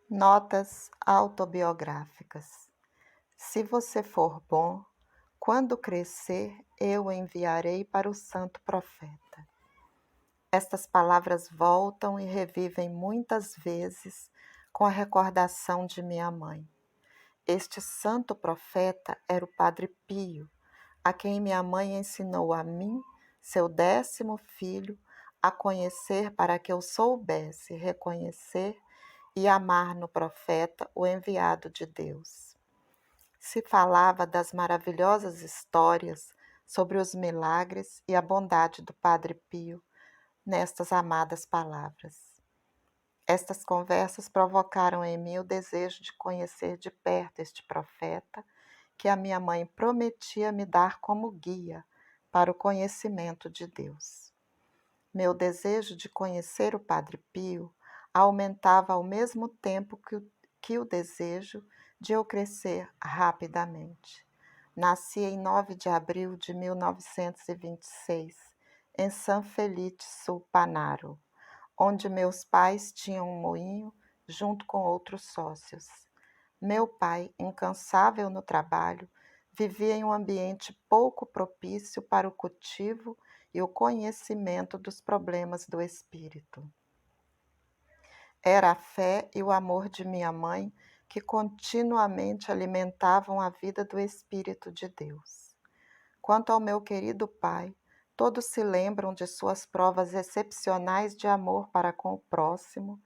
Notas autobiográficas. Se você for bom, quando crescer, eu o enviarei para o santo profeta. Estas palavras voltam e revivem muitas vezes com a recordação de minha mãe. Este santo profeta era o Padre Pio, a quem minha mãe ensinou a mim, seu 10º filho, a conhecer para que eu soubesse reconhecer e amar no profeta o enviado de Deus. Se falava das maravilhosas histórias sobre os milagres e a bondade do Padre Pio nestas amadas palavras. Estas conversas provocaram em mim o desejo de conhecer de perto este profeta, que a minha mãe prometia me dar como guia para o conhecimento de Deus. Meu desejo de conhecer o Padre Pio aumentava ao mesmo tempo que o desejo de eu crescer rapidamente. Nasci em 9 de abril de 1926, em San Felice sul Panaro, onde meus pais tinham um moinho junto com outros sócios. Meu pai, incansável no trabalho, vivia em um ambiente pouco propício para o cultivo e o conhecimento dos problemas do espírito. Era a fé e o amor de minha mãe que continuamente alimentavam a vida do Espírito de Deus. Quanto ao meu querido pai, todos se lembram de suas provas excepcionais de amor para com o próximo,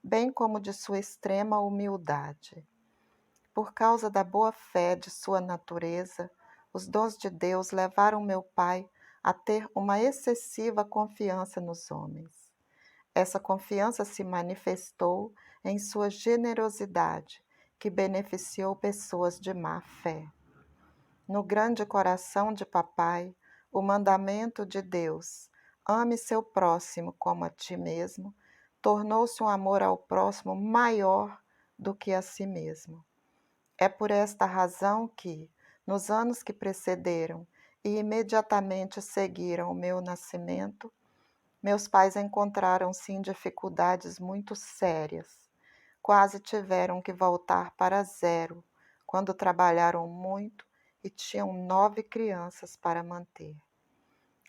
bem como de sua extrema humildade. Por causa da boa fé de sua natureza, os dons de Deus levaram meu pai a ter uma excessiva confiança nos homens. Essa confiança se manifestou em sua generosidade, que beneficiou pessoas de má fé. No grande coração de papai, o mandamento de Deus, ame seu próximo como a ti mesmo, tornou-se um amor ao próximo maior do que a si mesmo. É por esta razão que, nos anos que precederam e imediatamente seguiram o meu nascimento, meus pais encontraram-se em dificuldades muito sérias. Quase tiveram que voltar para zero, quando trabalharam muito e tinham 9 crianças para manter.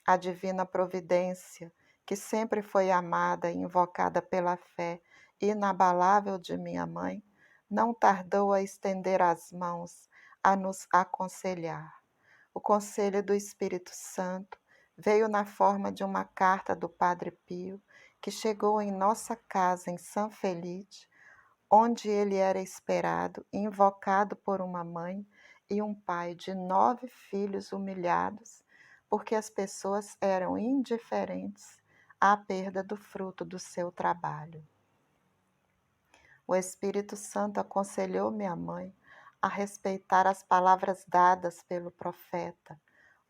A divina providência, que sempre foi amada e invocada pela fé inabalável de minha mãe, não tardou a estender as mãos a nos aconselhar. O conselho do Espírito Santo veio na forma de uma carta do Padre Pio, que chegou em nossa casa em San Felice, onde ele era esperado e invocado por uma mãe e um pai de 9 filhos humilhados, porque as pessoas eram indiferentes à perda do fruto do seu trabalho. O Espírito Santo aconselhou minha mãe a respeitar as palavras dadas pelo profeta,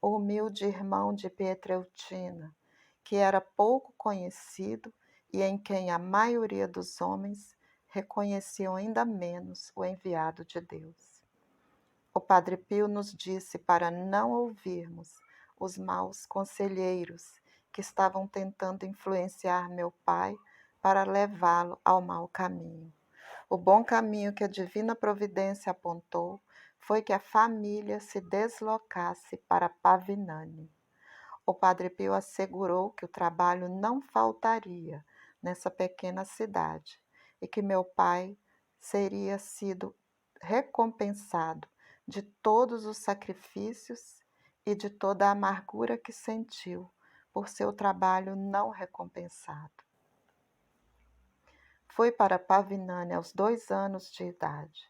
o humilde irmão de Pietreutina, que era pouco conhecido e em quem a maioria dos homens reconheciam ainda menos o enviado de Deus. O Padre Pio nos disse para não ouvirmos os maus conselheiros que estavam tentando influenciar meu pai para levá-lo ao mau caminho. O bom caminho que a divina providência apontou foi que a família se deslocasse para Pavinani. O Padre Pio assegurou que o trabalho não faltaria nessa pequena cidade e que meu pai seria sido recompensado de todos os sacrifícios e de toda a amargura que sentiu por seu trabalho não recompensado. Fui para Pavinani aos 2 anos de idade,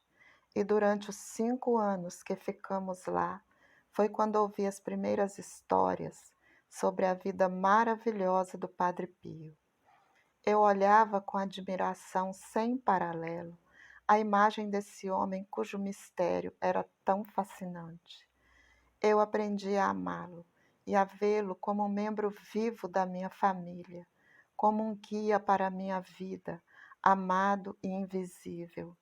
e durante os 5 anos que ficamos lá, foi quando ouvi as primeiras histórias sobre a vida maravilhosa do Padre Pio. Eu olhava com admiração sem paralelo a imagem desse homem cujo mistério era tão fascinante. Eu aprendi a amá-lo e a vê-lo como um membro vivo da minha família, como um guia para a minha vida, amado e invisível.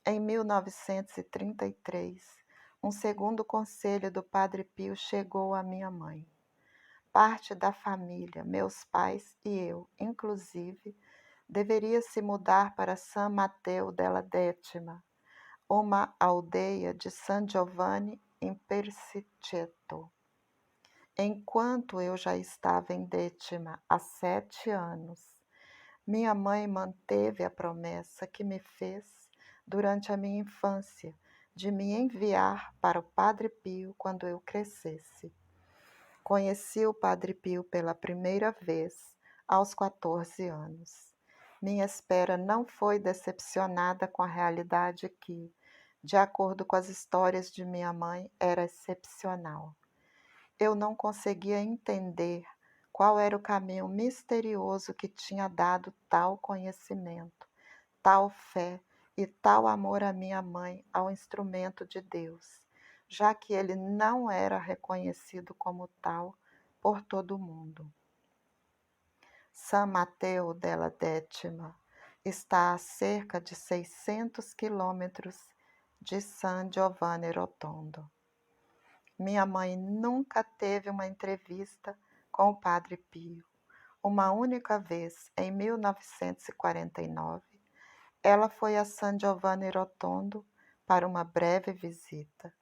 Em 1933, um segundo conselho do Padre Pio chegou à minha mãe. Parte da família, meus pais e eu, inclusive, deveria se mudar para San Matteo della Decima, uma aldeia de San Giovanni in Persiceto. Enquanto eu já estava em Détima há 7 anos, minha mãe manteve a promessa que me fez durante a minha infância de me enviar para o Padre Pio quando eu crescesse. Conheci o Padre Pio pela primeira vez aos 14 anos. Minha espera não foi decepcionada com a realidade que, de acordo com as histórias de minha mãe, era excepcional. Eu não conseguia entender qual era o caminho misterioso que tinha dado tal conhecimento, tal fé e tal amor à minha mãe ao instrumento de Deus, já que ele não era reconhecido como tal por todo o mundo. San Matteo della Decima está a cerca de 600 quilômetros de San Giovanni Rotondo. Minha mãe nunca teve uma entrevista com o Padre Pio. Uma única vez, em 1949, ela foi a San Giovanni Rotondo para uma breve visita.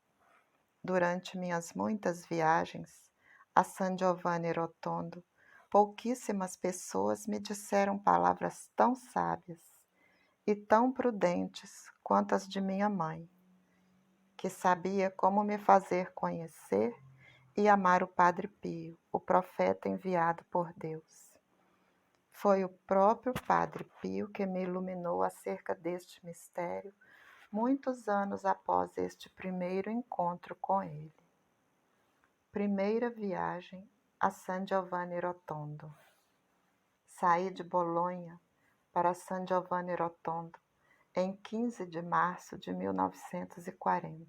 Durante minhas muitas viagens a San Giovanni Rotondo, pouquíssimas pessoas me disseram palavras tão sábias e tão prudentes quanto as de minha mãe, que sabia como me fazer conhecer e amar o Padre Pio, o profeta enviado por Deus. Foi o próprio Padre Pio que me iluminou acerca deste mistério muitos anos após este primeiro encontro com ele. Primeira viagem a San Giovanni Rotondo. Saí de Bolonha para San Giovanni Rotondo em 15 de março de 1940.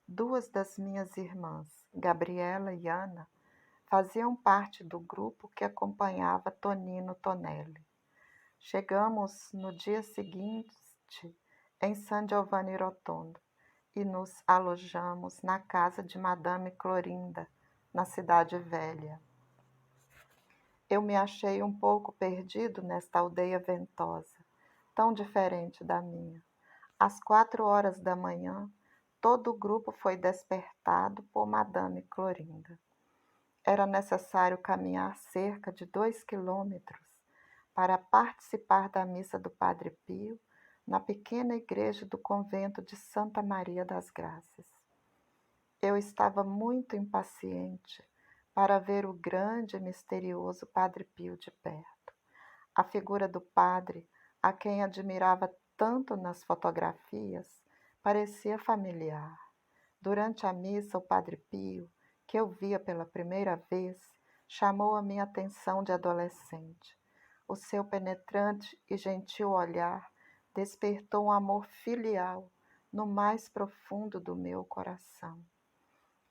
Duas das minhas irmãs, Gabriela e Ana, faziam parte do grupo que acompanhava Tonino Tonelli. Chegamos no dia seguinte em San Giovanni Rotondo e nos alojamos na casa de Madame Clorinda, na Cidade Velha. Eu me achei um pouco perdido nesta aldeia ventosa, tão diferente da minha. Às 4 horas da manhã, todo o grupo foi despertado por Madame Clorinda. Era necessário caminhar cerca de 2 quilômetros para participar da missa do Padre Pio na pequena igreja do convento de Santa Maria das Graças. Eu estava muito impaciente para ver o grande e misterioso Padre Pio de perto. A figura do padre, a quem admirava tanto nas fotografias, parecia familiar. Durante a missa, o Padre Pio, que eu via pela primeira vez, chamou a minha atenção de adolescente. O seu penetrante e gentil olhar despertou um amor filial no mais profundo do meu coração.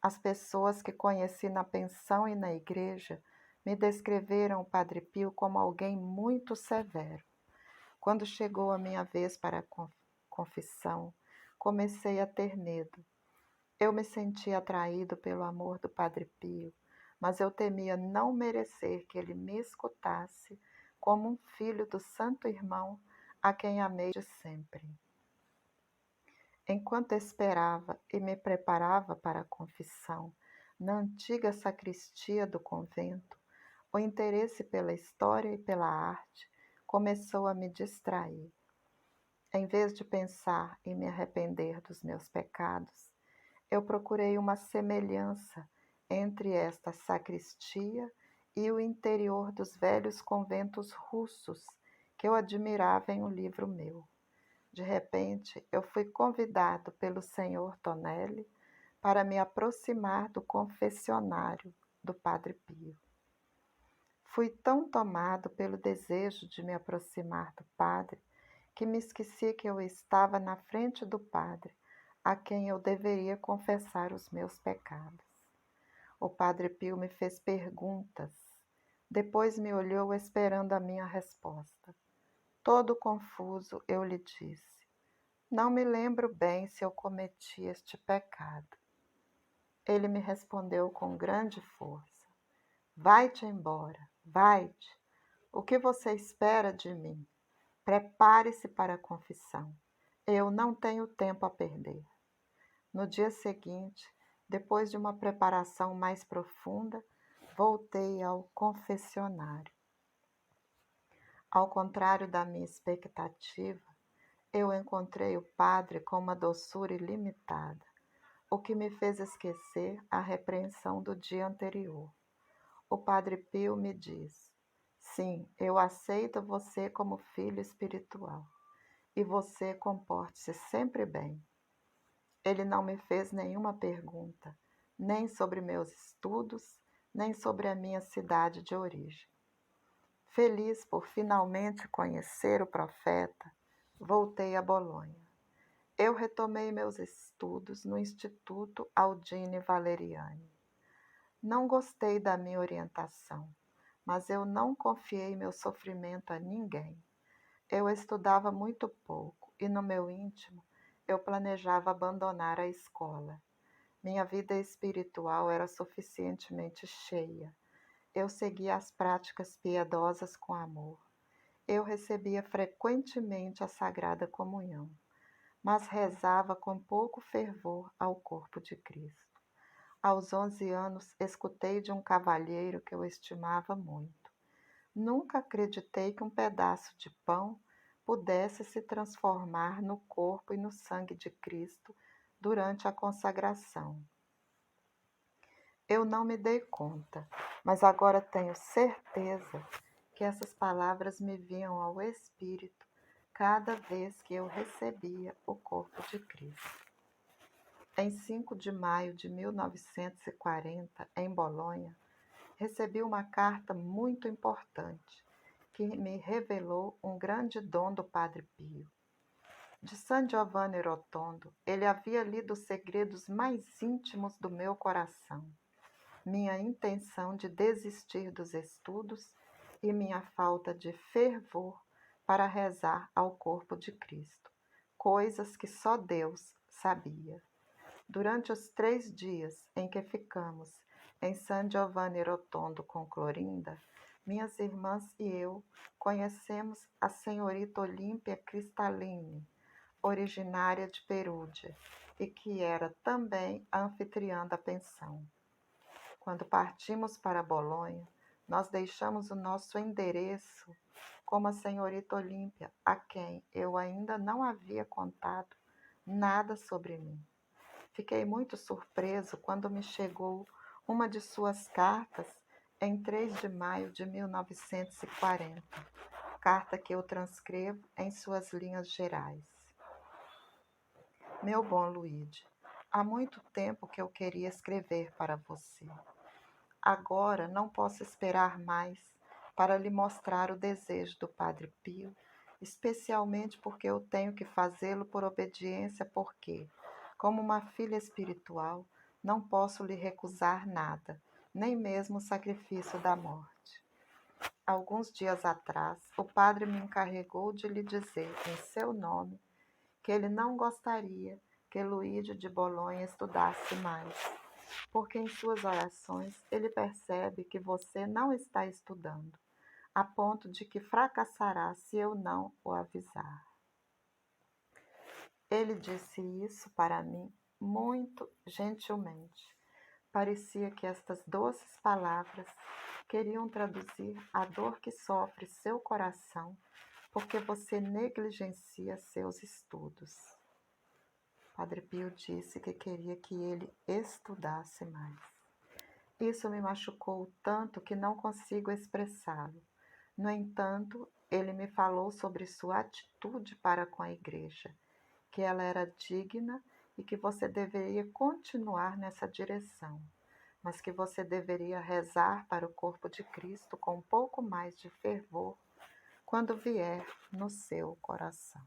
As pessoas que conheci na pensão e na igreja me descreveram o Padre Pio como alguém muito severo. Quando chegou a minha vez para a confissão, comecei a ter medo. Eu me sentia atraído pelo amor do Padre Pio, mas eu temia não merecer que ele me escutasse como um filho do Santo Irmão a quem amei de sempre. Enquanto esperava e me preparava para a confissão, na antiga sacristia do convento, o interesse pela história e pela arte começou a me distrair. Em vez de pensar e me arrepender dos meus pecados, eu procurei uma semelhança entre esta sacristia e o interior dos velhos conventos russos que eu admirava em um livro meu. De repente, eu fui convidado pelo senhor Tonelli para me aproximar do confessionário do Padre Pio. Fui tão tomado pelo desejo de me aproximar do padre que me esqueci que eu estava na frente do padre, a quem eu deveria confessar os meus pecados. O Padre Pio me fez perguntas, depois me olhou esperando a minha resposta. Todo confuso, eu lhe disse: não me lembro bem se eu cometi este pecado. Ele me respondeu com grande força: vai-te embora, vai-te. O que você espera de mim? Prepare-se para a confissão. Eu não tenho tempo a perder. No dia seguinte, depois de uma preparação mais profunda, voltei ao confessionário. Ao contrário da minha expectativa, eu encontrei o padre com uma doçura ilimitada, o que me fez esquecer a repreensão do dia anterior. O padre Pio me diz: sim, eu aceito você como filho espiritual, e você comporte-se sempre bem. Ele não me fez nenhuma pergunta, nem sobre meus estudos, nem sobre a minha cidade de origem. Feliz por finalmente conhecer o profeta, voltei a Bolonha. Eu retomei meus estudos no Instituto Aldine Valeriani. Não gostei da minha orientação, mas eu não confiei meu sofrimento a ninguém. Eu estudava muito pouco e, no meu íntimo, eu planejava abandonar a escola. Minha vida espiritual era suficientemente cheia. Eu seguia as práticas piedosas com amor. Eu recebia frequentemente a Sagrada Comunhão, mas rezava com pouco fervor ao corpo de Cristo. Aos 11 anos, escutei de um cavalheiro que eu estimava muito. Nunca acreditei que um pedaço de pão pudesse se transformar no corpo e no sangue de Cristo durante a consagração. Eu não me dei conta, mas agora tenho certeza que essas palavras me vinham ao espírito cada vez que eu recebia o corpo de Cristo. Em 5 de maio de 1940, em Bolonha, recebi uma carta muito importante que me revelou um grande dom do Padre Pio. De San Giovanni Rotondo, ele havia lido os segredos mais íntimos do meu coração, minha intenção de desistir dos estudos e minha falta de fervor para rezar ao corpo de Cristo, coisas que só Deus sabia. Durante os 3 dias em que ficamos em San Giovanni Rotondo com Clorinda, minhas irmãs e eu conhecemos a senhorita Olímpia Cristalini, originária de Perúdia, e que era também a anfitriã da pensão. Quando partimos para Bolonha, nós deixamos o nosso endereço com a senhorita Olímpia, a quem eu ainda não havia contado nada sobre mim. Fiquei muito surpreso quando me chegou uma de suas cartas em 3 de maio de 1940, carta que eu transcrevo em suas linhas gerais. Meu bom Luigi, há muito tempo que eu queria escrever para você. Agora não posso esperar mais para lhe mostrar o desejo do Padre Pio, especialmente porque eu tenho que fazê-lo por obediência, porque, como uma filha espiritual, não posso lhe recusar nada, nem mesmo o sacrifício da morte. Alguns dias atrás, o padre me encarregou de lhe dizer, em seu nome, que ele não gostaria que Luíde de Bolonha estudasse mais, porque em suas orações ele percebe que você não está estudando, a ponto de que fracassará se eu não o avisar. Ele disse isso para mim muito gentilmente. Parecia que estas doces palavras queriam traduzir a dor que sofre seu coração porque você negligencia seus estudos. Padre Pio disse que queria que ele estudasse mais. Isso me machucou tanto que não consigo expressá-lo. No entanto, ele me falou sobre sua atitude para com a igreja, que ela era digna e que você deveria continuar nessa direção, mas que você deveria rezar para o corpo de Cristo com um pouco mais de fervor quando vier no seu coração.